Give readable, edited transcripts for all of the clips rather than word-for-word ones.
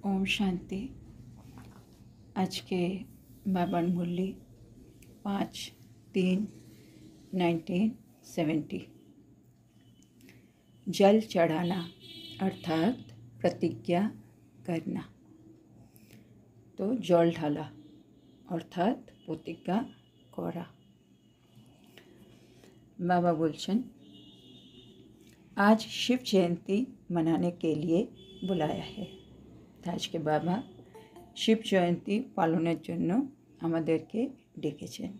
ओम शांति। आज के बाबन मुरली 5/3/1970। जल चढ़ाना अर्थात प्रतिज्ञा करना। तो जल ढाला अर्थात प्रतिज्ञा करा। बाबा बोलছেন आज शिव जयंती मनाने के लिए बुलाया है। आज के बाबा शिव जयंती पालনের জন্য আমাদেরকে ডেকেছেন।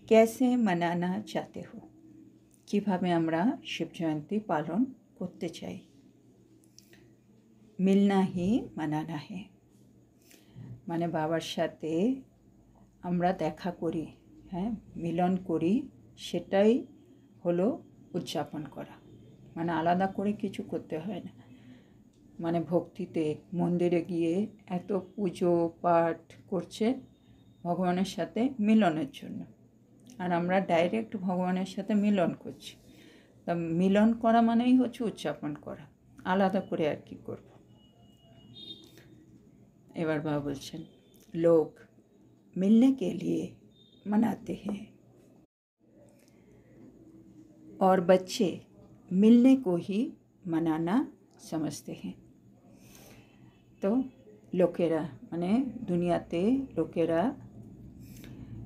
कैसे मनाना चाहते हो? কিভাবে আমরা শিব জয়ন্তী পালন করতে চাই? मिलना ही मनाना है, মানে বাবার সাথে আমরা দেখা করি, হ্যাঁ, মিলন করি, সেটাই হলো উদযাপন করা। মানে আলাদা করে কিছু করতে হয় না। মানে ভক্তিতে মন্দিরে গিয়ে এত পুজো পাঠ করছে ভগবানের সাথে মিলনের জন্য, আর আমরা ডাইরেক্ট ভগবানের সাথে মিলন করছি। তা মিলন করা মানেই হচ্ছে উদযাপন করা, আলাদা করে আর কি করব। এবার বাবা বলছেন লোক मिलने के लिए मनाते हैं और बच्चे मिलने को ही मनाना समझते हैं। तो लोकेरा माने दुनियाते लोकेरा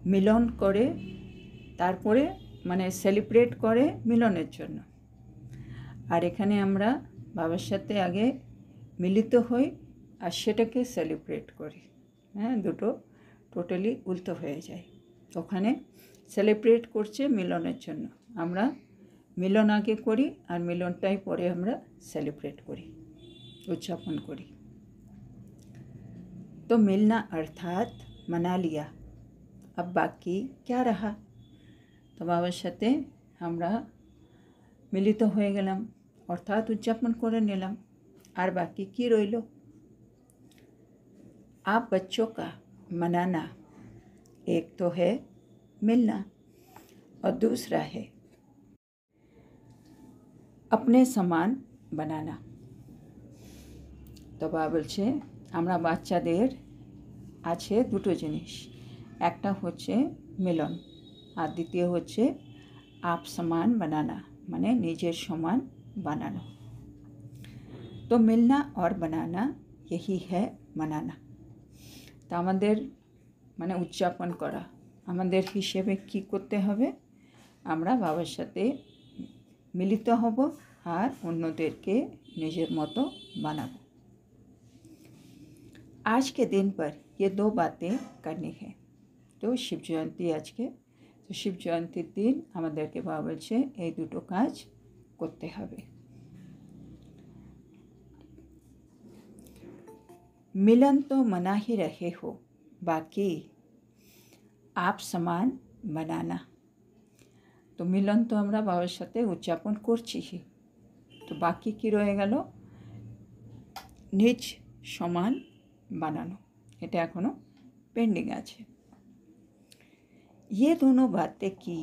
मिलन करे तारपरे माने सेलिब्रेट करे मिलनेर जन्य, और एखाने आमरा बाबार साथे आगे मिलित हई और सेटाके सेलिब्रेट करी। हाँ, दुटो टोटाली उल्टो हो जाए। ओखाने सेलिब्रेट करছে मिलनेर जन्य, आमरा मिलन आगे करी और मिलनटाई परे आमरा सेलिब्रेट करी, उद्यापन करी। तो मिलना अर्थात मना लिया, अब बाकी क्या रहा? तो बाबार साथे आमरा मिलित हो गेलाम अर्थात उद्यापन करे निलाम, और बाकी की रइलो? आप बच्चों का मनाना एक तो है मिलना और दूसरा है अपने समान बनाना। तो बाबा बोलছে আমরা বাচ্চাদের আছে দুটো জিনিস, একটা হচ্ছে মিলন আর দ্বিতীয় হচ্ছে आप समान बनाना, মানে নিজের সমান বানানো। तो मिलना और बनाना यही है मनाना। तो আমাদের মানে উদযাপন করা, আমাদের হিসেবে কি করতে হবে? আমরা বাবার সাথে মিলিত হব আর অন্যদেরকে নিজের মতো বানাবো। आज के दिन पर ये दो बातें करनी है। तो शिव जयंती आज के, तो शिव जयंतीर दिन আমাদেরকে বাবা বলছে এই দুটো কাজ করতে হবে। मिलन तो मना ही रहे हो, बाकी आप समान बनाना। तो मिलन तो আমরা বাবার সাথে উদযাপন করছি, তো বাকি কি রয়ে গেল? নিজ সমান বানানো, এটা এখনো পেন্ডিং আছে। ये दोनों बातें की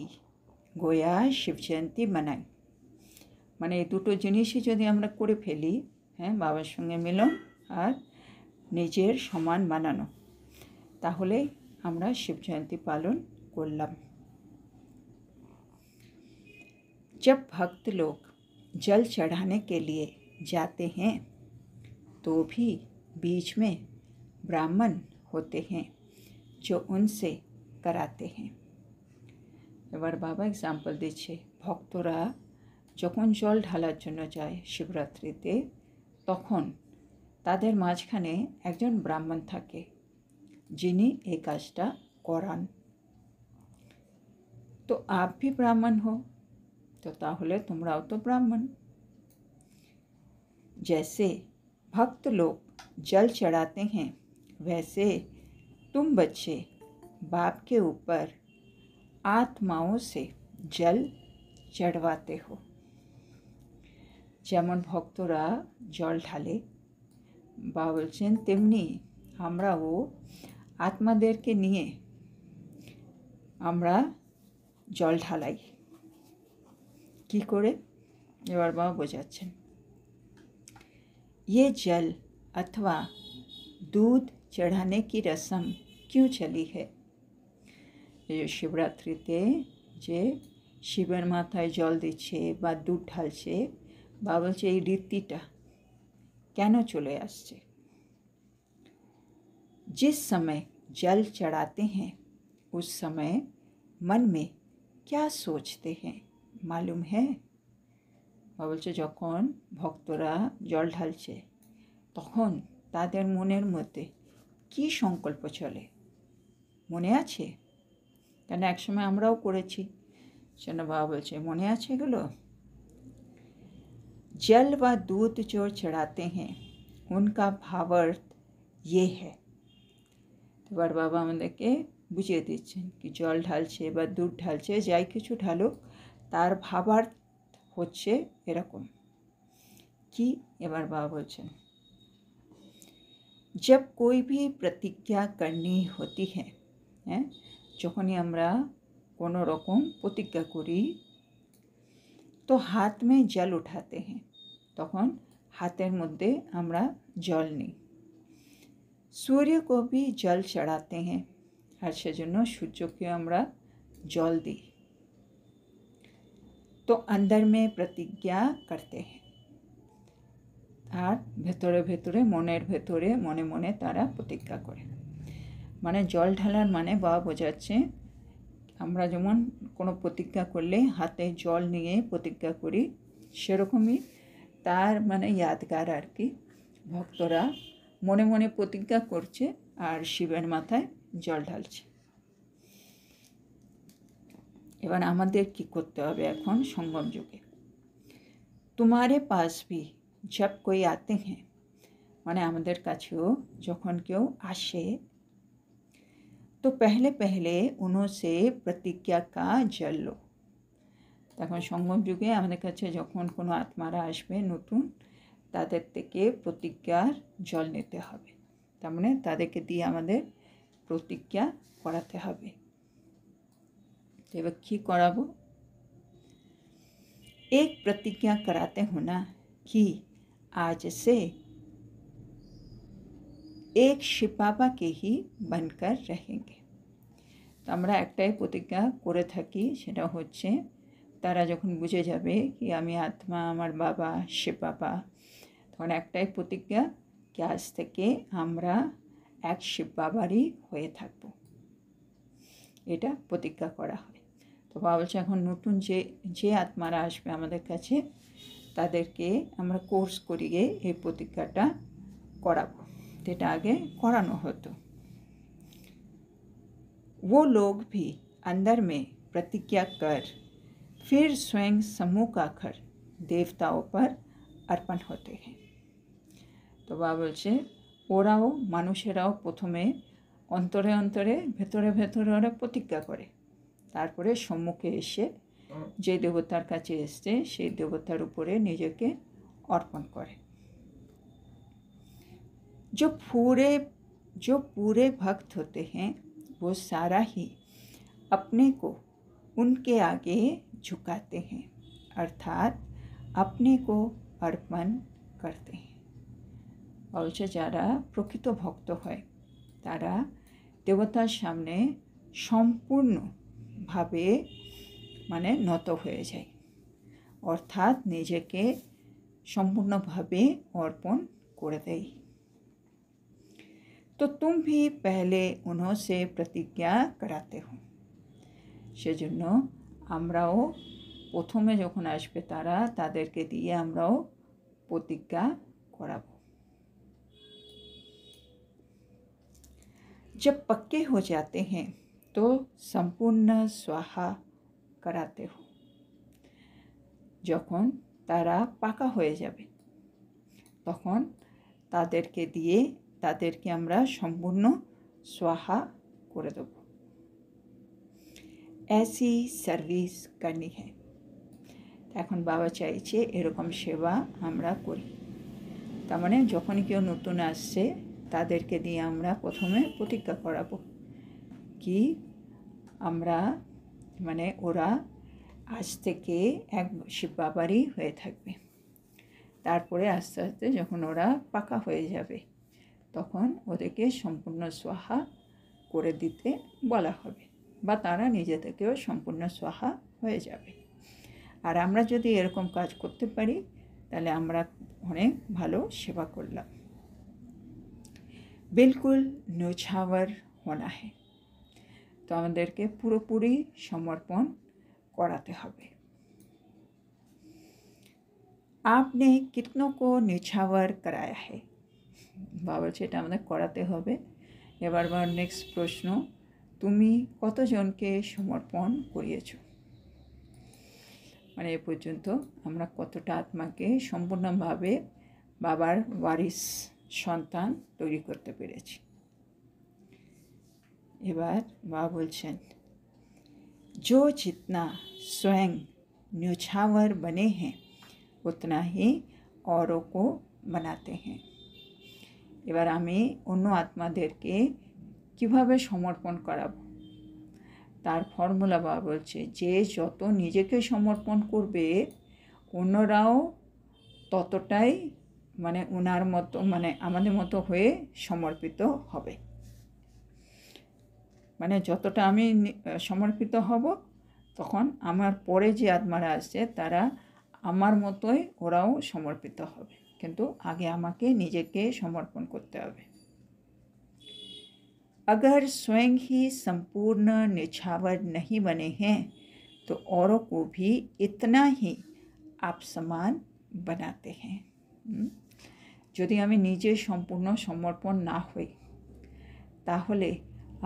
गोया शिव जयंती मनाई, মানে এই দুটো জিনিসই যদি আমরা করে ফেলি, হ্যাঁ, বাবার সঙ্গে মিলন আর নিজের সমান বানানো, তাহলে আমরা শিব জয়ন্তী পালন করলাম। जब भक्त लोग जल चढ़ाने के लिए जाते हैं तो भी बीच में ब्राह्मण होते हैं जो उनसे कराते हैं। এবার বাবা এক্সাম্পল দিচ্ছে, ভক্তরা যখন জল ঢালার জন্য যায় শিবরাত্রিতে, তখন তাদের মাঝখানে একজন ব্রাহ্মণ থাকে যিনি এই কাজটা করান। তো आप भी ब्राह्मण हो, तो ताहले तुमराও तो ब्राह्मण। जैसे भक्त लोग जल चढ़ाते हैं वैसे तुम बच्चे बाप के ऊपर आत्माओं से जल चढ़वाते हो। যেমন ভক্তরা জল ঢালে, বাবা বলছেন তেমনি আমরাও আত্মাদেরকে নিয়ে আমরা জল ঢালাই। কি করে? এবার বাবা বোঝাচ্ছেন, ये जल अथवा दूध चढ़ाने की रस्म क्यों चली है? ये शिवरात्रिते যে শিবের মাথায় জল দিচ্ছে বা দুধ ঢালছে বা বলছে এই রীতিটা কেন চলে আসছে? जिस समय जल चढ़ाते हैं उस समय मन में क्या सोचते हैं मालूम है? বলছে যখন ভক্তরা জল ঢালছে তখন তাদের মনের মধ্যে কি সংকল্প চলে মনে আছে? কেন একসময় আমরাও করেছি, সেটা বাবা বলছে মনে আছে এগুলো? जल व दूध जो चढ़ाते हैं उनका भावार्थ ये है। এবার বাবা আমাদেরকে বুঝিয়ে দিচ্ছেন কি জল ঢালছে বা দুধ ঢালছে যাই কিছু ঢালুক তার ভাবার্থ হচ্ছে এরকম কি। এবার বাবা বলছেন जब कोई भी प्रतिज्ञा करनी होती है, যখনই আমরা কোনো রকম প্রতিজ্ঞা করি তো হাত में जल उठाते हैं, তখন হাতের মধ্যে আমরা জল নিই। सूर्य को भी जल चढ़ाते हैं, আর সেজন্য সূর্যকে আমরা জল দিই। तो अंदर में प्रतिज्ञा करते हैं, আর ভেতরে ভেতরে মনের ভেতরে মনে মনে তারা প্রতিজ্ঞা করে। মানে জল ঢালার মানে বাবা বোঝাচ্ছে আমরা যেমন কোনো প্রতিজ্ঞা করলে হাতে জল নিয়ে প্রতিজ্ঞা করি সেরকমই তার মানে यादगार আর কি। ভক্তরা মনে মনে প্রতিজ্ঞা করছে আর শিবের মাথায় জল ঢালছে। এবার আমাদের কি করতে হবে এখন সঙ্গম যুগে? तुम्हारे पास भी जब कोई आते हैं, মানে আমাদের কাছেও যখন কেউ আসে तो पहले पहले उनसे प्रतिज्ञा का जल लो। তখন সঙ্গম যুগে আমাদের কাছে যখন কোনো আত্মারা আসবে নতুন তাদের থেকে প্রতিজ্ঞার জল নিতে হবে, তার মানে তাদেরকে দিয়ে আমাদের প্রতিজ্ঞা করাতে হবে। তো এবার কী করাবো? एक प्रतिज्ञा कराते हो ना कि आज से एक शिव बाबा के ही बनकर रहेंगे। তো আমরা একটাই প্রতিজ্ঞা করে থাকি, সেটা হচ্ছে তারা যখন বুঝে যাবে কি আমি আত্মা আমার বাবা শিব বাবা, তখন একটাই প্রতিজ্ঞা কি আজ থেকে আমরা এক শিব বাবারই হয়ে থাকব, এটা প্রতিজ্ঞা করা হয়। তো বাবা বলছে এখন নতুন যে আত্মারা আসবে আমাদের কাছে তাদেরকে আমরা কোর্স করিয়ে এই প্রতিজ্ঞাটা করাবো, যেটা আগে করানো হতো। वो लोग भी अंदर में प्रतिज्ञा कर फिर स्वयं समूह का घर देवताओं पर अर्पण होते हैं। তো বাবা বলছে ওরাও মানুষেরাও প্রথমে অন্তরে অন্তরে ভেতরে ভেতরে ওরা প্রতিজ্ঞা করে, তারপরে সম্মুখে এসে যে দেবতার কাছে এসছে সেই দেবতার উপরে নিজেকে অর্পণ করে। जो पूरे भक्त होते हैं वो सारा ही अपने को उनके आगे झुकाते हैं, अर्थात अपने को अर्पण करते हैं। বলছে যারা প্রকৃত ভক্ত হয় তারা দেবতার সামনে সম্পূর্ণভাবে মানে নত হয়ে যায়, অর্থাৎ নিজেকে সম্পূর্ণভাবে অর্পণ করে দেয়। तो तुम भी पहले उन्होंने प्रतिज्ञा कराते हो, সেজন্য আমরাও প্রথমে যখন আসবে তারা তাদেরকে দিয়ে আমরাও প্রতিজ্ঞা করাবো। जब पक्के हो जाते हैं तो संपूर्ण स्वाहा कराते हो, যখন তারা পাকা হয়ে যাবে তখন তাদেরকে দিয়ে তাদেরকে আমরা সম্পূর্ণ स्वाहा করে দেব। ऐसी सर्विस करनी है। এখন বাবা চাইছে এরকম সেবা আমরা করি। তার মানে যখনই কেউ নতুন আসছে তাদেরকে দিয়ে আমরা প্রথমে প্রতিজ্ঞা করাবো কি আমরা মানে ওরা আজ থেকে এক শিব বাবারই হয়ে থাকবে, তারপরে আস্তে আস্তে যখন ওরা পাকা হয়ে যাবে তখন ওদেরকে সম্পূর্ণ সোহা করে দিতে বলা হবে, বা তারা নিজে থেকেও সম্পূর্ণ সোহা হয়ে যাবে। আর আমরা যদি এরকম কাজ করতে পারি তাহলে আমরা অনেক ভালো সেবা করলাম। बिल्कुल न्योछावर होना है, তো আমাদেরকে পুরোপুরি সমর্পণ করাতে হবে। आपने कितनों को न्योछावर कराया है, বাবা বলছে এটা আমাদের করাতে হবে। এবার নেক্সট প্রশ্ন, তুমি কতজনকে সমর্পণ করিয়েছো, মানে এ পর্যন্ত আমরা কতটা আত্মাকে সম্পূর্ণভাবে বাবার ওয়ারিস সন্তান তৈরি করতে পেরেছি। এবার বাবা বলছেন, जो जितना स्वयं न्योछावर बने हैं उतना ही औरों को बनाते हैं। এবার আমি অন্য আত্মাদেরকে কিভাবে সমর্পণ করাবো তার ফর্মুলা বাবা বলছে, যে যত নিজেকে সমর্পণ করবে অন্যরাও ততটাই মানে ওনার মতো মানে আমাদের মতো হয়ে সমর্পিত হবে। মানে যতটা আমি সমর্পিত হব তখন আমার পরে যে আত্মারা আসছে তারা আমার মতোই ওরাও সমর্পিত হবে, কিন্তু আগে আমাকে নিজেকে সমর্পণ করতে হবে। अगर स्वयं ही संपूर्ण न्योछावर नहीं बने हैं तो औरों को भी इतना ही आप समान बनाते हैं। যদি আমি নিজে সম্পূর্ণ সমর্পণ না হই তাহলে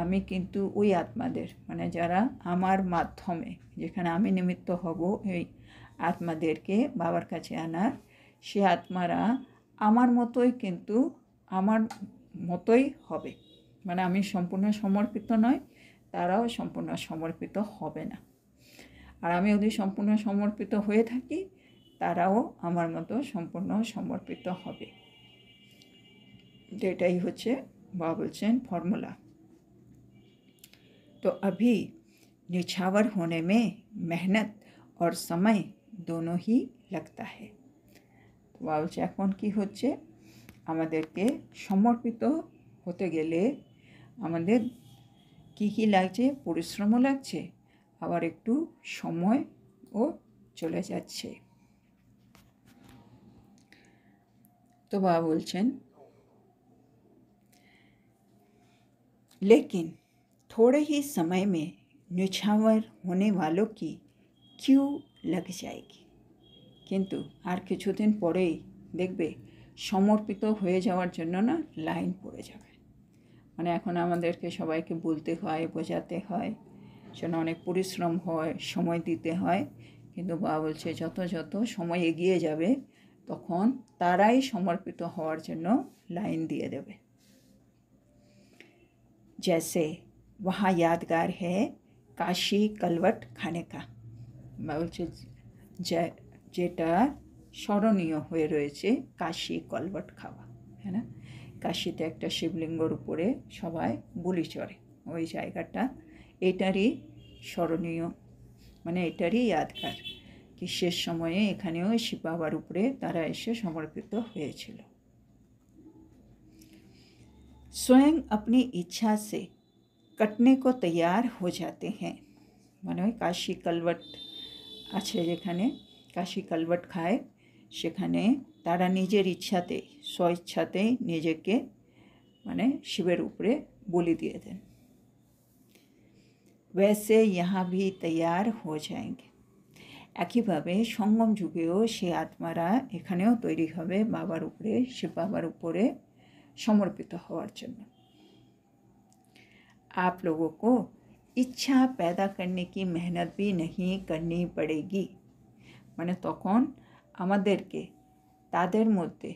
আমি কিন্তু ওই আত্মাদের মানে যারা আমার মাধ্যমে যেখানে আমি নিমিত্ত হব এই আত্মাদেরকে বাবার কাছে আনার, সে আত্মারা আমার মতোই কিন্তু আমার মতোই হবে। মানে আমি সম্পূর্ণ সমর্পিত নয়, তারাও সম্পূর্ণ সমর্পিত হবে না। আর আমি যদি সম্পূর্ণ সমর্পিত হয়ে থাকি তারাও আমার মতো সম্পূর্ণ সমর্পিত হবে। এটাই হচ্ছে বাবা বলছেন ফর্মুলা। तो अभी न्योछावर होने में मेहनत और समय दोनों ही लगता है। तो বাবা বলছে এখন কি হচ্ছে, আমাদেরকে সমর্পিত হতে গেলে আমাদের কি কি লাগছে, পরিশ্রমও লাগছে আবার একটু সময়ও চলে যাচ্ছে। তো বাবা বলছেন, लेकिन थोड़े ही समय में न्योछावर होने वालों की क्यू लग जाएगी, কিন্তু আর কিছুদিন পরেই দেখবে সমর্পিত হয়ে যাওয়ার জন্য না লাইন পড়ে যাবে। মানে এখন আমাদেরকে সবাইকে বলতে হয়, বোঝাতে হয়, সেজন্য অনেক পরিশ্রম হয়, সময় দিতে হয়, কিন্তু বাবা বলছে যত যত সময় এগিয়ে যাবে তখন তারাই সমর্পিত হওয়ার জন্য লাইন দিয়ে দেবে। जैसे वहाँ यादगार है काशी कलवट खाने का, বলছে যেটা স্মরণীয় হয়ে রয়েছে কাশি কলবট খাওয়া, হ্যাঁ না? কাশিতে একটা শিবলিঙ্গর উপরে সবাই বলি চড়ে, ওই জায়গাটা এটারই স্মরণীয়, মানে এটারই यादगार কি শেষ সময়ে এখানেও শিব বাবার উপরে তারা এসে সমর্পিত হয়েছিল। स्वयं अपनी इच्छा से कटने को तैयार हो जाते हैं, মানে ওই কাশি কলবট আছে যেখানে কাশি কলবট খায় সেখানে তারা নিজের ইচ্ছাতেই স্বইচ্ছাতেই নিজেকে মানে শিবের উপরে বলি দিয়ে দেন। वैसे यहाँ भी तैयार हो जाएंगे, একইভাবে সঙ্গম যুগেও সে আত্মারা এখানেও তৈরি হবে বাবার উপরে, শিব বাবার উপরে समर्पित होवार जन्य। आप लोगों को इच्छा पैदा करने की मेहनत भी नहीं करनी पड़ेगी, মানে তখন আমাদেরকে তাদের মধ্যে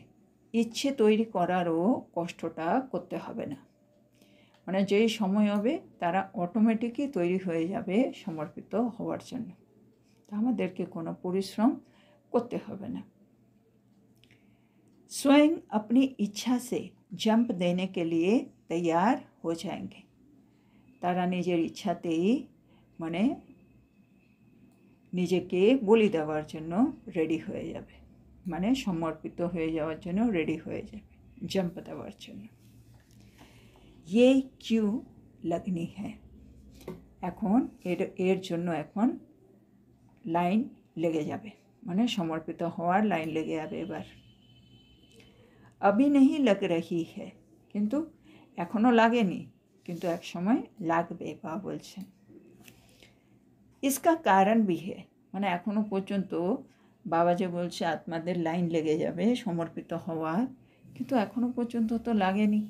ইচ্ছে তৈরি করারও কষ্টটা করতে হবে না। মানে যেই সময় হবে তারা অটোমেটিকই তৈরি হয়ে যাবে সমর্পিত হওয়ার জন্য, আমাদেরকে কোনো পরিশ্রম করতে হবে না। स्वयं अपनी इच्छा से जंप देने के लिए तैयार हो जाएंगे, তারা নিজের ইচ্ছাতেই মানে নিজেকে বলি দেওয়ার জন্য রেডি হয়ে যাবে, মানে সমর্পিত হয়ে যাওয়ার জন্য রেডি হয়ে যাবে, জাম্প দেওয়ার জন্য। ये क्यों लगनी है। এখন এর জন্য এখন লাইন লেগে যাবে, মানে সমর্পিত হওয়ার লাইন লেগে যাবে এবার। अभी नहीं लग रही है, কিন্তু এখনও লাগেনি, কিন্তু এক সময় লাগবে বাবা বলছেন। इसका कारण भी है, মানে এখনও পর্যন্ত বাবা যে বলছে আত্মাদের লাইন লেগে যাবে সমর্পিত হওয়ার, কিন্তু এখনও পর্যন্ত তো লাগেনি।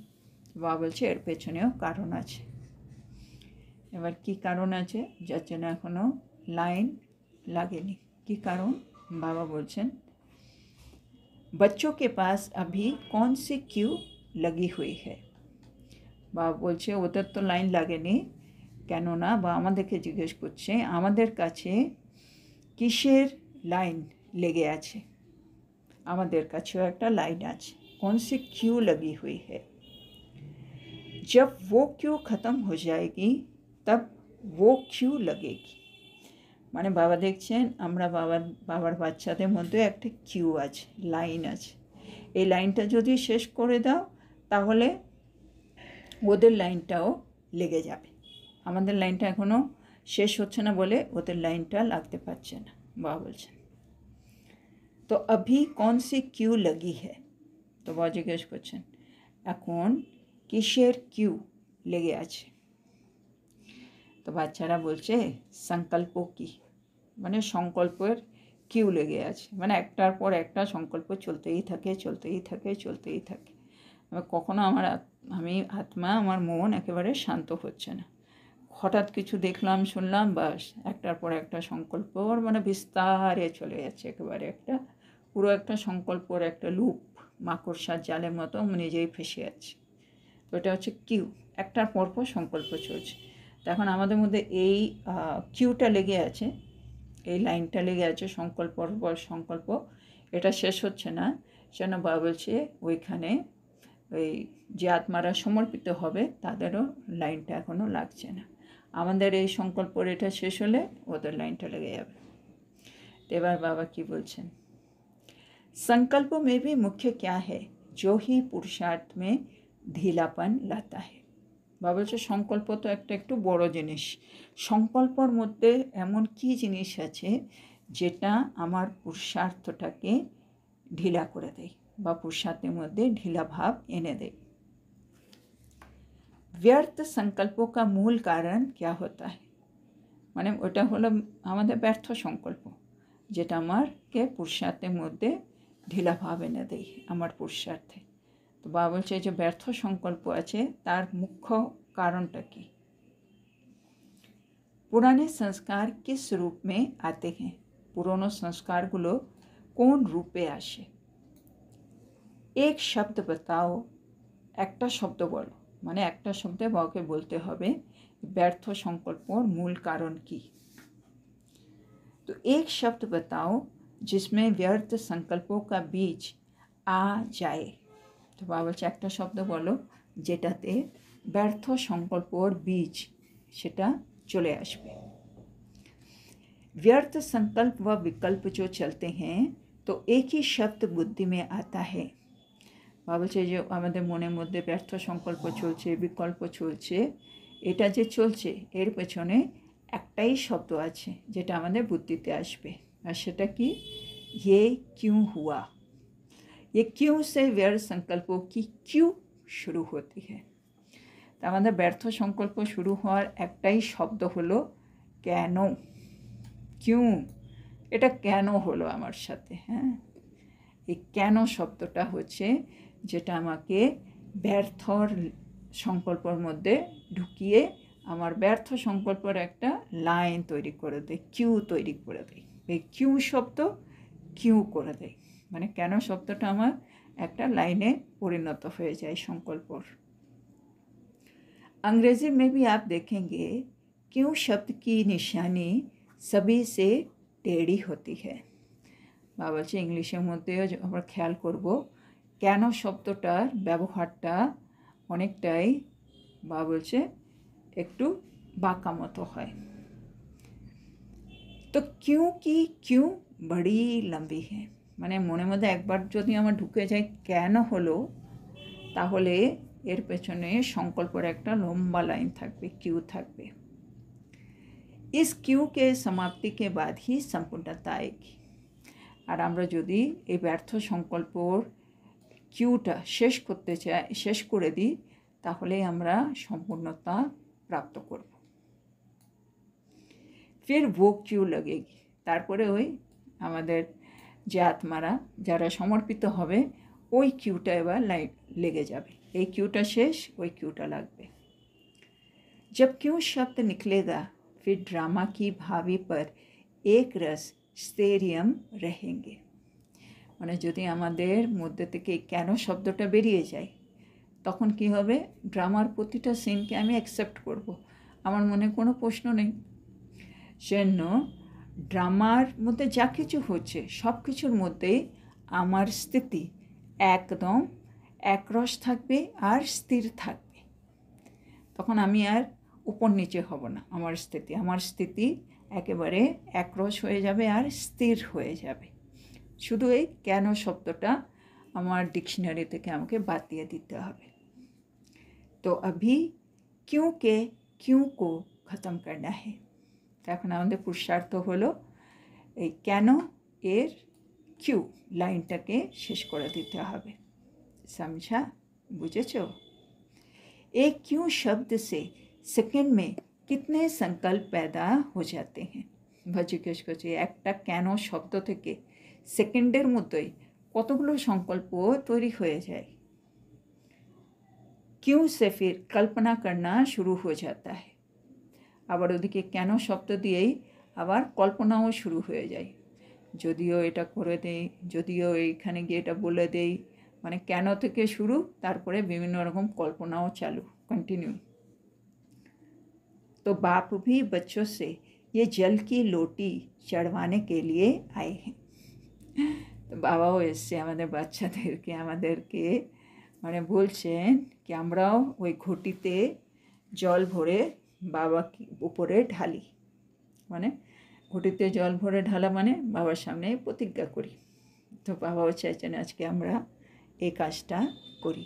বাবা বলছে এর পেছনেও কারণ আছে। এবার কি কারণ আছে যার জন্য এখনও লাইন লাগেনি, কি কারণ বাবা বলছেন। बच्चों के पास अभी कौन सी क्यू लगी हुई है। বাবা বলছে ওদের তো লাইন লাগেনি, কেননা বা আমাদেরকে জিজ্ঞেস করছে আমাদের কাছে কিসের লাইন লেগে আছে। আমাদের কাছেও একটা লাইন আছে, कौन सी क्यू लगी हुई है। जब वो क्यू ख़त्म हो जाएगी तब वो क्यू लगेगी। মানে বাবা দেখছেন আমরা বাবার বাচ্চাদের মধ্যে একটা কিউ আছে, লাইন আছে। এই লাইনটা যদি শেষ করে দাও তাহলে ওদের লাইনটাও লেগে যাবে। আমাদের লাইনটা এখনও শেষ হচ্ছে না বলে ওদের লাইনটা লাগতে পারছে না, বাবা বলছেন। তো अभी कौन सी क्यू लगी है, তো বাবা জিজ্ঞেস করছেন এখন কিসের কিউ লেগে আছে। তো বাচ্চারা বলছে সংকল্প কি, মানে সংকল্পের কিউ লেগে আছে, মানে একটার পর একটা সংকল্প চলতেই থাকে চলতেই থাকে চলতেই থাকে। কখনো আমি আত্মা আমার মন একেবারে শান্ত হচ্ছে না। হঠাৎ কিছু দেখলাম শুনলাম, বাস একটার পর একটা সংকল্প মানে বিস্তারে চলে যাচ্ছে, একেবারে একটা পুরো একটা সংকল্পর একটা লুপ, মাকড়সার জালের মতো নিজেই ফেসে যাচ্ছে। তো এটা হচ্ছে কিউ, একটার পরপর সংকল্প চলছে। তো এখন আমাদের মধ্যে এই কিউটা লেগে আছে, এই লাইনটা লেগে আছে, সংকল্প পর সংকল্প, এটা শেষ হচ্ছে না। যেন বাবা বলছে ওইখানে ওই যে আত্মারা সমর্পিত হবে তাদেরও লাইনটা এখনও লাগছে না। আমাদের এই সংকল্পর এটা শেষ হলে ওদের লাইনটা লেগে যাবে। তো এবার বাবা কি বলছেন, संकल्प में भी मुख्य क्या है जो ही पुरुषार्थ में ढीलापन लाता है। বাবা বলছে সংকল্প তো একটা একটু বড় জিনিস, সংকল্পর মধ্যে এমন কি জিনিস আছে যেটা আমার পুরুষার্থটাকে ঢিলা করে দেয় বা পুরুষার্থের মধ্যে ঢিলা ভাব এনে দেয়। व्यर्थ संकल्पों का मूल कारण क्या होता है, মানে ওটা হলো আমাদের ব্যর্থ সংকল্প, যেটা আমারকে পুরুষার্থের মধ্যে ঢিলা ভাব এনে দেয় আমার পুরুষার্থে। তো বাবা বলছে যে ব্যর্থ সংকল্প আছে তার মুখ্য কারণটা কি। पुराने संस्कार किस रूप में आते हैं, पुरानो संस्कारগুলো কোন রূপে আসে। एक शब्द बताओ, একটা শব্দ বলো, মানে একটা শব্দে বাবাকে বলতে হবে ব্যর্থ সংকল্পর মূল কারণ কি। तो एक शब्द बताओ जिसमें व्यर्थ संकल्पों का बीज आ जाए। তো বাবা বলছে একটা শব্দ বলো যেটাতে ব্যর্থ সংকল্পর বীজ সেটা চলে আসবে। व्यर्थ संकल्प व विकल्प जो चलते हैं तो एक ही शब्द बुद्धि में आता है। বাবা বলছে যে আমাদের মনের মধ্যে ব্যর্থ সংকল্প চলছে, বিকল্প চলছে, এটা যে চলছে এর পেছনে একটাই শব্দ আছে যেটা আমাদের বুদ্ধিতে আসবে, আর সেটা কি, ये क्यों हुआ। ये क्यों से व्यर्थ संकल्पों की क्यों शुरू होती है। তা আমাদের ব্যর্থ সংকল্প শুরু হওয়ার একটাই শব্দ হলো কেন, কিউ, এটা কেন হলো আমার সাথে। হ্যাঁ, এই কেন শব্দটা হচ্ছে যেটা আমাকে ব্যর্থর সংকল্পর মধ্যে ঢুকিয়ে আমার ব্যর্থ সংকল্পের একটা লাইন তৈরি করে দেয়, কিউ তৈরি করে দেয়। এই কিউ শব্দ কিউ করে দেয়, মানে কেন শব্দটা আমার একটা লাইনে পরিণত হয়ে যায় সংকল্পর। अंग्रेज़ी में भी आप देखेंगे क्यों शब्द की निशानी सभी से टेढ़ी होती है। বাবা বলছে ইংলিশের মধ্যেও আমরা খেয়াল করব কেন শব্দটার ব্যবহারটা অনেকটাই বাবা বলছে একটু বাঁকা মতো হয়। তো क्यों की क्यों बड़ी लंबी है, মানে মনের মধ্যে একবার যদি আমার ঢুকে যায় কেন হলো, তাহলে এর পেছনে সংকল্পের একটা লম্বা লাইন থাকবে, কিউ থাকবে। इस क्यू के समाप्ति के बाद ही संपूर्णता आएगी। আর আমরা যদি এই ব্যর্থ সংকল্পর কিউটা শেষ করে দিই, তাহলে আমরা সম্পূর্ণতা প্রাপ্ত করব। ফির वो क्यू लगेगी, তারপরে ওই আমাদের যে আত্মারা যারা সমর্পিত হবে ওই কিউটা এবার লেগে যাবে। এই কিউটা শেষ, ওই কিউটা লাগবে। जब क्यों शब्द निकलेगा फिर ड्रामा की भावी पर एक रस स्टेरियम रहेंगे। মানে যদি আমাদের মধ্যে থেকে কেন শব্দটা বেরিয়ে যায়, তখন কি হবে, ড্রামার প্রতিটা সিনকে আমি অ্যাকসেপ্ট করব, আমার মনে কোনো প্রশ্ন নেই। সেজন্য ড্রামার মধ্যে যা কিছু হচ্ছে সব কিছুর মধ্যেই আমার স্থিতি একদম একরস থাকবে আর স্থির থাকবে। তখন আমি আর উপর নিচে হব না, আমার স্থিতি একেবারে একরস হয়ে যাবে আর স্থির হয়ে যাবে। শুধু এই কেন শব্দটা আমার ডিকশনারি থেকে আমাকে বাদ দিয়ে দিতে হবে। তো अभी क्यों के क्यों को ख़त्म करना है। এখন আমাদের পুরুষার্থ হলো এই কেন এর কিউ লাইনটাকে শেষ করে দিতে হবে। समझा, বুঝেছো? एक क्यों शब्द से सेकंड में कितने संकल्प पैदा हो जाते हैं। জিজ্ঞেস করছি, একটা কেন শব্দ থেকে সেকেন্ডের মধ্যেই কতগুলো সংকল্প তৈরি হয়ে যায়। क्यों से फिर कल्पना करना शुरू हो जाता है। আবার ওদিকে কেন শব্দ দিয়েই আবার কল্পনাও শুরু হয়ে যায়। যদিও এটা করে দেই, যদিও এইখানে গিয়ে এটা বলে দেই, মানে কেন থেকে শুরু, তারপরে বিভিন্ন রকম কল্পনাও চালু, कंटिन्यू। तो बाप भी बच्चों से ये जल की लोटी चढ़वाने के लिए आए हैं। তো বাবাও এসছে আমাদের বাচ্চাদেরকে আমাদেরকে মানে বলছেন কি আমরাও ওই ঘটিতে জল ভরে বাবা উপরে ঢালি। মানে ঘটিতে জল ভরে ঢালা মানে বাবার সামনে প্রতিজ্ঞা করি। তো বাবাও চাইছেন আজকে আমরা এই কাজটা করি।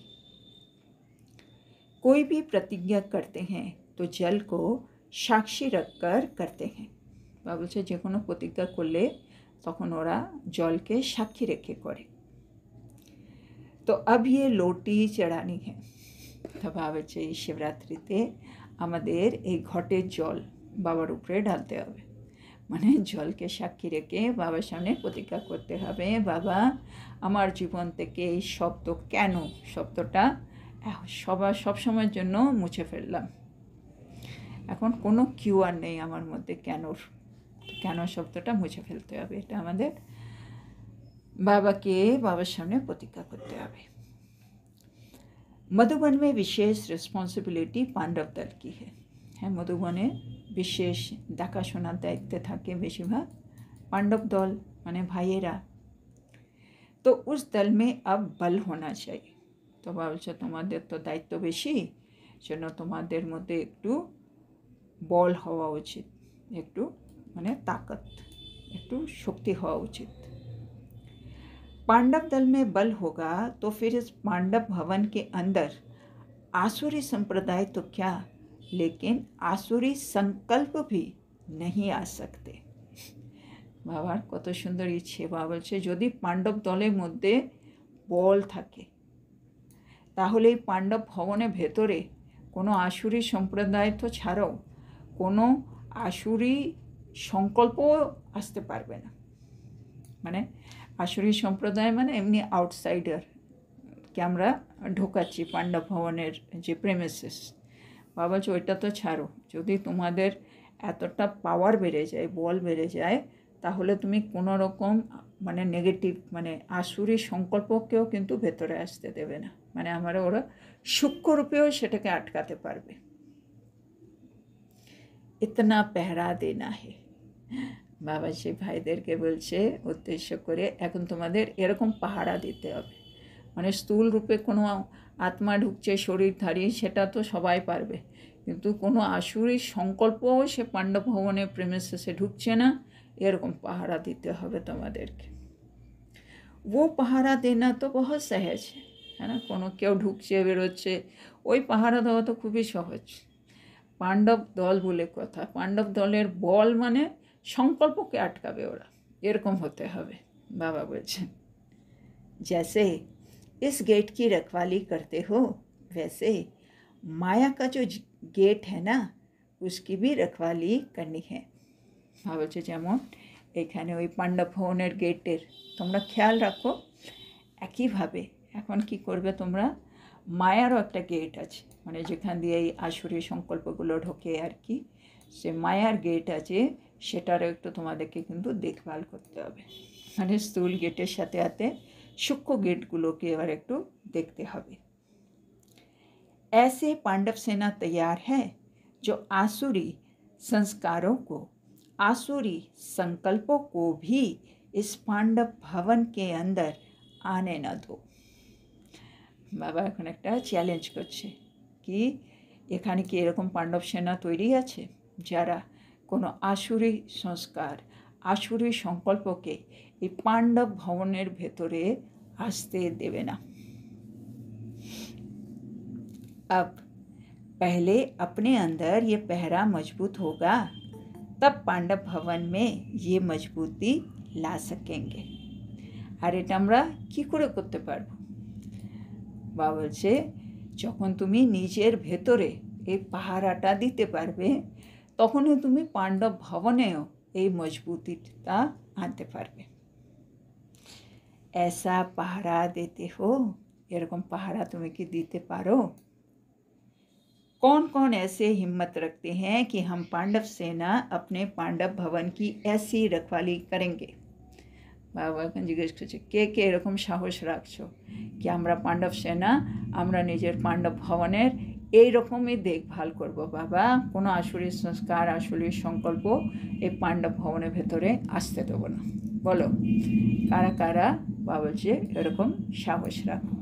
कोई भी प्रतिज्ञा करते हैं तो जल को साक्षी रखकर करते हैं। বাবা বলছে যে কোনো প্রতিজ্ঞা করলে তখন ওরা জলকে সাক্ষী রেখে করে। তো अब ये लोटी चढ़ानी है। তো বাবা বলছে এই শিবরাত্রিতে আমাদের এই ঘটের জল বাবার উপরে ঢালতে হবে, মানে জলকে সাক্ষী রেখে বাবার সামনে প্রতিজ্ঞা করতে হবে, বাবা আমার জীবন থেকে এই শব্দ কেন শব্দটা সব সময়ের জন্য মুছে ফেললাম। এখন কোনো কিউ আর নেই আমার মধ্যে কেন শব্দটা মুছে ফেলতে হবে। এটা আমাদের বাবার সামনে প্রতিজ্ঞা করতে হবে। मधुबन में विशेष रिस्पॉन्सिबिलिटी पांडव दल की है। হ্যাঁ, মধুবনে বিশেষ দেখাশোনার দায়িত্বে থাকে বেশিরভাগ পাণ্ডব দল, মানে ভাইয়েরা। তো उस दल में अब बल होना चाहिए। তো বলছে তোমাদের তো দায়িত্ব বেশি, জন্য তোমাদের মধ্যে একটু বল হওয়া উচিত, একটু মানে তাকত, একটু শক্তি হওয়া উচিত। पांडव दल में बल होगा तो फिर इस पांडव भवन के अंदर आसुरी संप्रदाय तो क्या, लेकिन आसुरी संकल्प भी नहीं आ सकते। বাবার কত সুন্দর ইচ্ছে। বাবা বলছে যদি পাণ্ডব দলের মধ্যে বল থাকে তাহলে এই পাণ্ডব ভবনের ভেতরে কোনো আসুরি সম্প্রদায় তো ছাড়াও কোনো আসুরি সংকল্পও আসতে পারবে না। মানে আসুরি সম্প্রদায় মানে এমনি আউটসাইডারকে আমরা ঢোকাচ্ছি পাণ্ডব ভবনের যে প্রেমিসেস। বাবা বলছে ওইটা তো ছাড়ো, যদি তোমাদের এতটা পাওয়ার বেড়ে যায়, বল বেড়ে যায়, তাহলে তুমি কোনো রকম মানে নেগেটিভ মানে আসুরি সংকল্পকেও কিন্তু ভেতরে আসতে দেবে না, মানে আমরা ওরা সূক্ষ্মরূপেও সেটাকে আটকাতে পারবে। ইতনা পেহরা দেনা হে। বাবা সেই ভাইদেরকে বলছে উদ্দেশ্য করে, এখন তোমাদের এরকম পাহারা দিতে হবে। মানে স্থূল রূপে কোনো আত্মা ঢুকছে শরীরধারী, সেটা তো সবাই পারবে, কিন্তু কোনো আসুরি সংকল্পও সে পাণ্ডব ভবনের প্রেমিসেসে ঢুকছে না, এরকম পাহারা দিতে হবে তোমাদেরকে। वो पहारा देना तो बहुत सहज है, হ্যাঁ না, কোনো কেউ ঢুকছে বেরোচ্ছে, ওই পাহারা দেওয়া তো খুবই সহজ। পাণ্ডব দল বলে কথা, পাণ্ডব দলের বল মানে সংকল্পকে আটকাবে ওরা, এরকম হতে হবে। বাবা বলছেন, जैसे इस गेट की रखवाली करते हो वैसे माया का जो गेट है ना उसकी भी रखवाली करनी है। বাবা বলছে যেমন এখানে ওই পাণ্ডব ভবনের গেটের তোমরা খেয়াল রাখো, একইভাবে এখন কি করবে তোমরা, মায়ারও একটা গেট আছে, মানে যেখান দিয়ে এই আসুরি সংকল্পগুলো ঢোকে আর কি, সে মায়ার গেট আছে, সেটারও একটু তোমাদেরকে কিন্তু দেখভাল করতে হবে। মানে স্থূল গেটের সাথে সাথে সূক্ষ্ম गेटগুলোকে এবার একটু देखते হবে। ऐसे पांडव सेना तैयार है जो आसुरी संस्कारों को, आसुरी संकल्पों को भी इस पांडव भवन के अंदर आने न दो। বাবা এখন একটা চ্যালেঞ্জ করছে কি, এখানে কি এরকম পাণ্ডব সেনা তৈরি আছে যারা কোনো আসুরি সংস্কার, আসুরি সংকল্পকে এই পাণ্ডব ভবনের ভেতরে আসতে দেবে না। अब पहले अपने अंदर ये पहरा मजबूत होगा तब पांडव भवन में ये मजबूती ला सकेंगे। আর এটা আমরা কী করে করতে পারবো? বাবা বলছে যখন তুমি নিজের ভেতরে এই পাহারাটা দিতে পারবে তখনই তুমি পাণ্ডব ভবনেও এই মজবুতিটা আনতে পারবে। ऐसा पहरा देते हो, এরকম পাহারা তুমি কি দিতে পারো? कौन कौन ऐसे हिम्मत रखते हैं कि हम पांडव सेना अपने पांडव भवन की ऐसी रखवाली करेंगे। বাবা এখন জিজ্ঞেস করছে কে কে এরকম সাহস রাখছো কি আমরা পাণ্ডব সেনা আমরা নিজের পাণ্ডব ভবনের এইরকমই দেখভাল করব বাবা, কোনো আসুরি সংস্কার, আসুরি সংকল্প এই পাণ্ডব ভবনের ভেতরে আসতে দেবো না। বলো কারা কারা বাবা বলছে এরকম সাহস রাখো।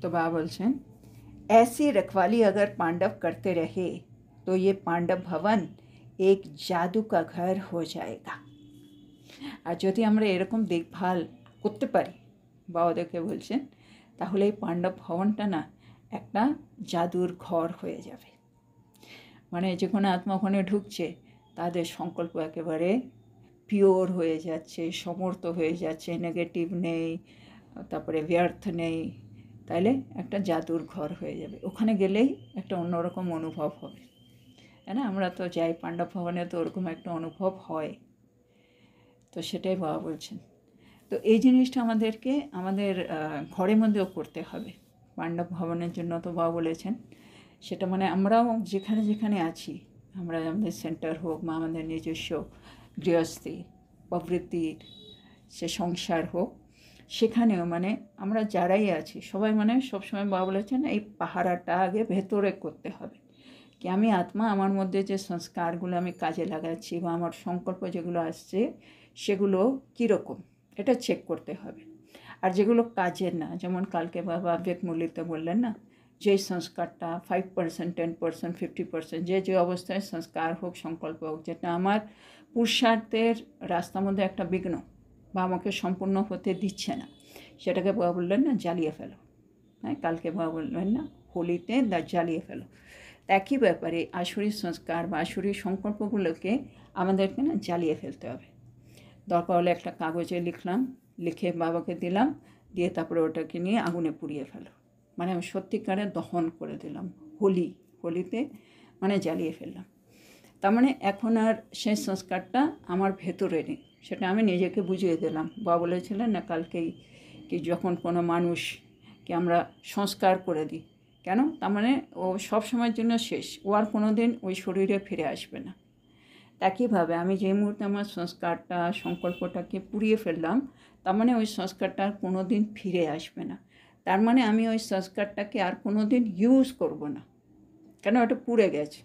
তো বাবা বলছেন ऐसी रखवाली अगर पांडव करते रहे तो ये पांडव भवन एक जादू का घर हो जाएगा। আর যদি আমরা এরকম দেখভাল করতে পারি বাবাদেরকে বলছেন তাহলে এই পাণ্ডব ভবনটা না একটা জাদুর ঘর হয়ে যাবে। মানে যে কোনো আত্মা ওখানে ঢুকছে তাদের সংকল্প একেবারে পিওর হয়ে যাচ্ছে, সমর্থ হয়ে যাচ্ছে, নেগেটিভ নেই, তারপরে ব্যর্থ নেই, তাইলে একটা জাদুর ঘর হয়ে যাবে। ওখানে গেলেই একটা অন্যরকম অনুভব হবে, তাই না? আমরা তো যাই পাণ্ডব ভবনে, তো ওরকম একটা অনুভব হয়। তো সেটাই বাবা বলছেন। তো এই জিনিসটা আমাদেরকে আমাদের ঘরের মধ্যেও করতে হবে। পাণ্ডব ভবনের জন্য তো বাবা বলেছেন সেটা মানে আমরাও যেখানে যেখানে আছি, আমরা আমাদের সেন্টার হোক বা আমাদের নিজস্ব গৃহস্থী প্রবৃত্তির সে সংসার হোক, সেখানেও মানে আমরা যারাই আছি সবাই মানে সবসময় বাবা বলেছেন এই পাহারাটা আগে ভেতরে করতে হবে কি আমি আত্মা আমার মধ্যে যে সংস্কারগুলো আমি কাজে লাগাচ্ছি বা আমার সংকল্প যেগুলো আসছে সেগুলো কীরকম এটা চেক করতে হবে। আর যেগুলো কাজের না, যেমন কালকে বাবা আবেগ মূল্যতে বললেন না, যে সংস্কারটা 5%, 10%, 50% যে যে অবস্থায় সংস্কার হোক সংকল্প হোক যেটা আমার পুরুষার্থের রাস্তার মধ্যে একটা বিঘ্ন বা আমাকে সম্পূর্ণ হতে দিচ্ছে না, সেটাকে বাবা বললেন না জ্বালিয়ে ফেলো। হ্যাঁ, কালকে বাবা বললেন না হোলিতে জ্বালিয়ে ফেলো। একই ব্যাপারে আসুরি সংস্কার বা আসুরি সংকল্পগুলোকে আমাদেরকে না জ্বালিয়ে ফেলতে হবে। দরকার হলে একটা কাগজে লিখলাম, লিখে বাবাকে দিলাম, দিয়ে তারপরে ওটাকে নিয়ে আগুনে পুড়িয়ে ফেলো, মানে আমি সত্যিকারে দহন করে দিলাম। হোলিতে মানে জ্বালিয়ে ফেললাম। তার মানে এখন আর সেই সংস্কারটা আমার ভেতরে নেই, সেটা আমি নিজেকে বুঝিয়ে দিলাম। বাবা বলেছিলেন না কালকেই কি যখন কোনো মানুষকে আমরা সংস্কার করে দিই কেন, তার মানে ও সব সময়ের জন্য শেষ, ও আর কোনো দিন ওই শরীরে ফিরে আসবে না। একইভাবে আমি যে মুহূর্তে আমার সংস্কারটা সংকল্পটাকে পুড়িয়ে ফেললাম তার মানে ওই সংস্কারটা আর কোনো দিন ফিরে আসবে না। তার মানে আমি ওই সংস্কারটাকে আর কোনো দিন ইউজ করব না, কেন ওটা পুড়ে গেছে।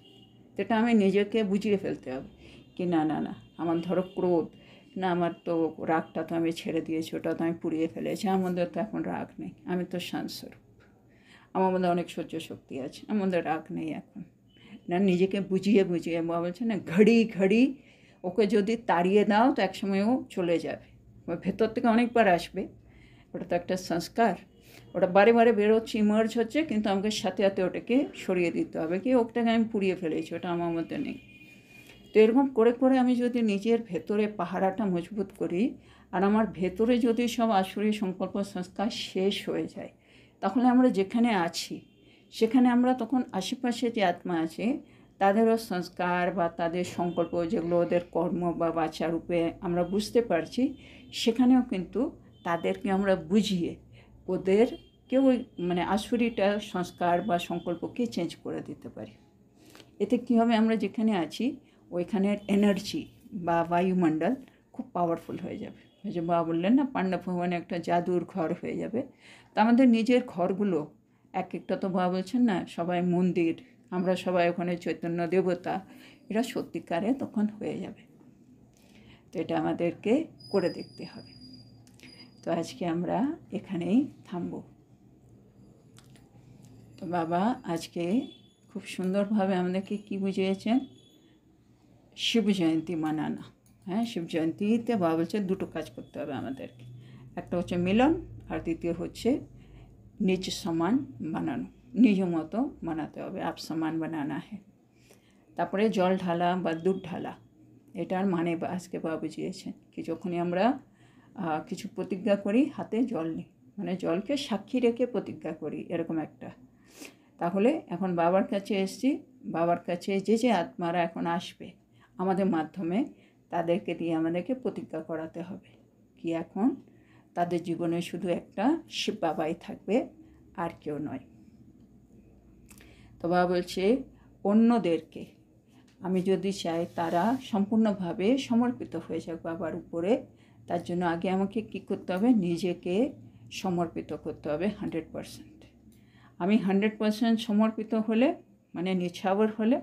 সেটা আমি নিজেকে বুঝিয়ে ফেলতে হবে কি না না না আমার ধরো ক্রোধ না, আমার তো রাগটা তো আমি ছেড়ে দিয়েছি, ওটা তো আমি পুড়িয়ে ফেলেছি, আমার মধ্যে তো এখন রাগ নেই, আমি তো শান্তস্বরূপ, আমার মধ্যে অনেক সহ্য শক্তি আছে, আমার মধ্যে রাগ নেই এখন। না নিজেকে বুঝিয়ে বাবা বলছে না ঘড়ি ওকে যদি তাড়িয়ে দাও তো একসময় ও চলে যাবে, ভেতর থেকে অনেকবার আসবে, ওটা তো একটা সংস্কার, ওটা বারে বারে বেরোচ্ছে, ইমার্জ হচ্ছে, কিন্তু আমাকে সাথে সাথে ওটাকে সরিয়ে দিতে হবে, কি ওটাকে আমি পুড়িয়ে ফেলেছি, ওটা আমার মধ্যে নেই। তো এরকম করে করে আমি যদি নিজের ভেতরে পাহারাটা মজবুত করি, আর আমার ভেতরে যদি সব আসুরি সংকল্প সংস্কার শেষ হয়ে যায়, তাহলে আমরা যেখানে আছি সেখানে আমরা তখন আশেপাশে যে আত্মা আছে তাদেরও সংস্কার বা তাদের সংকল্প, যেগুলো ওদের কর্ম বা বাঁচা রূপে আমরা বুঝতে পারছি, সেখানেও কিন্তু তাদেরকে আমরা বুঝিয়ে ওদেরকেও মানে আসুরিটা সংস্কার বা সংকল্পকে চেঞ্জ করে দিতে পারি। এতে কী হবে, আমরা যেখানে আছি ওইখানের এনার্জি বা বায়ুমণ্ডল খুব পাওয়ারফুল হয়ে যাবে। ওই যে বাবা বললেন না, পাণ্ডব ভবনে একটা জাদুর ঘর হয়ে যাবে। তা আমাদের নিজের ঘরগুলো এক একটা, তো বাবা বলছেন না সবাই মন্দির, আমরা সবাই ওখানে চৈতন্য দেবতা, এরা সত্যিকারে তখন হয়ে যাবে। তো এটা আমাদেরকে করে দেখতে হবে। তো আজকে আমরা এখানেই থামব। তো বাবা আজকে খুব সুন্দরভাবে আমাদেরকে কী বুঝিয়েছেন, শিব জয়ন্তী মানানো। হ্যাঁ, শিব জয়ন্তীতে বাবা বলছে দুটো কাজ করতে হবে আমাদেরকে, একটা হচ্ছে মিলন, আর দ্বিতীয় হচ্ছে নিজ সমান বানানো, নিজ মতো বানাতে হবে, আপ সমান বানানা হ্যাঁ। তারপরে জল ঢালা বা দুধ ঢালা, এটার মানে আজকে বাবা বুঝিয়েছেন কি যখনই আমরা কিছু প্রতিজ্ঞা করি, হাতে জল নিই, মানে জলকে সাক্ষী রেখে প্রতিজ্ঞা করি, এরকম একটা। তাহলে এখন বাবার কাছে এসছি, বাবার কাছে যে যে আত্মারা এখন আসবে আমাদের মাধ্যমে, তাদেরকে দিয়ে আমাদেরকে প্রতিজ্ঞা করাতে হবে কি এখন তাদের জীবনে শুধু একটা শিব বাবাই থাকবে, আর কেউ নয়। তো বাবা বলছে অন্যদেরকে আমি যদি চাই তারা সম্পূর্ণভাবে সমর্পিত হয়ে যাক বাবার উপরে, তার জন্য আগে আমাকে কী করতে হবে, নিজেকে সমর্পিত করতে হবে 100%। আমি 100% সমর্পিত হলে, মানে নিছাবর হলে,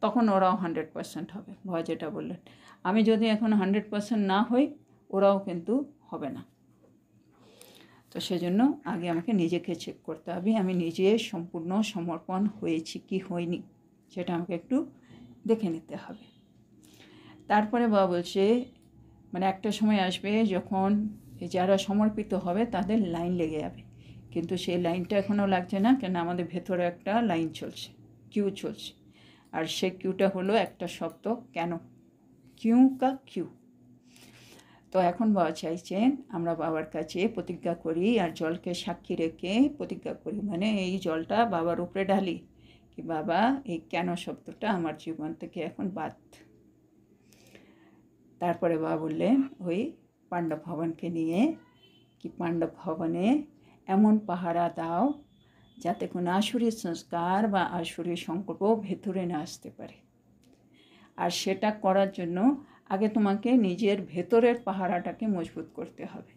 তখন ওরাও 100% হবে। ভয় যেটা বললেন, আমি যদি এখন 100% না হই, ওরাও কিন্তু হবে না। তো সেজন্য আগে আমাকে নিজেকে চেক করতে হবে, আমি নিজে সম্পূর্ণ সমর্পণ হয়েছি কি হয়নি, সেটা আমাকে একটু দেখে নিতে হবে। তারপরে বাবা বলছে মানে একটা সময় আসবে যখন যারা সমর্পিত হবে তাদের লাইন লেগে যাবে, কিন্তু সেই লাইনটা এখনও লাগছে না, কেন আমাদের ভেতরে একটা লাইন চলছে, কিউ চলছে, আর সেই কিউটা হলো একটা শব্দ কেন, কিউ কা কিউ। তো এখন বাবা চাইছেন আমরা বাবার কাছে প্রতিজ্ঞা করি, আর জলকে সাক্ষী রেখে প্রতিজ্ঞা করি, মানে এই জলটা বাবার উপরে ঢালি কি বাবা এই কেন শব্দটা আমার জীবন থেকে এখন বাদ। তারপরে বাবা বললেন ওই পাণ্ডব ভবনকে নিয়ে কি পাণ্ডব ভবনে এমন পাহারা দাও যাতে কোনো আসুরি সংস্কার বা আসুরি সংকল্প ভেতরে না আসতে পারে। আর সেটা করার জন্য আগে তোমাকে নিজের ভেতরের পাহারাটাকে মজবুত করতে হবে।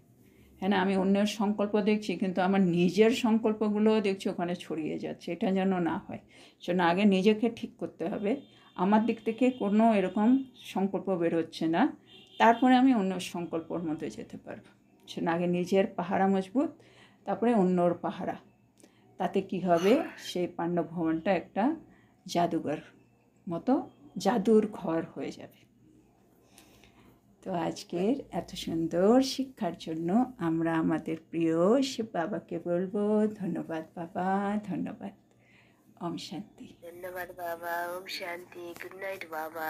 হ্যাঁ না, আমি অন্যের সংকল্প দেখছি, কিন্তু আমার নিজের সংকল্পগুলোও দেখছি ওখানে ছড়িয়ে যাচ্ছে, এটা যেন না হয়। সেজন্য আগে নিজেকে ঠিক করতে হবে, আমার দিক থেকে কোনো এরকম সংকল্প বেরোচ্ছে না, তারপরে আমি অন্য সংকল্পর মধ্যে যেতে পারবো। সেজন্য আগে নিজের পাহারা মজবুত, তারপরে অন্যর পাহারা। তাতে কি হবে, সেই পাণ্ডব ভবনটা একটা জাদুঘর মতো, জাদুর ঘর হয়ে যাবে। তো আজকের এত সুন্দর শিক্ষার জন্য আমরা আমাদের প্রিয় শিব বাবাকে বলবো ধন্যবাদ বাবা, ধন্যবাদ। ওম শান্তি। ধন্যবাদ বাবা। ওম শান্তি। গুড নাইট বাবা।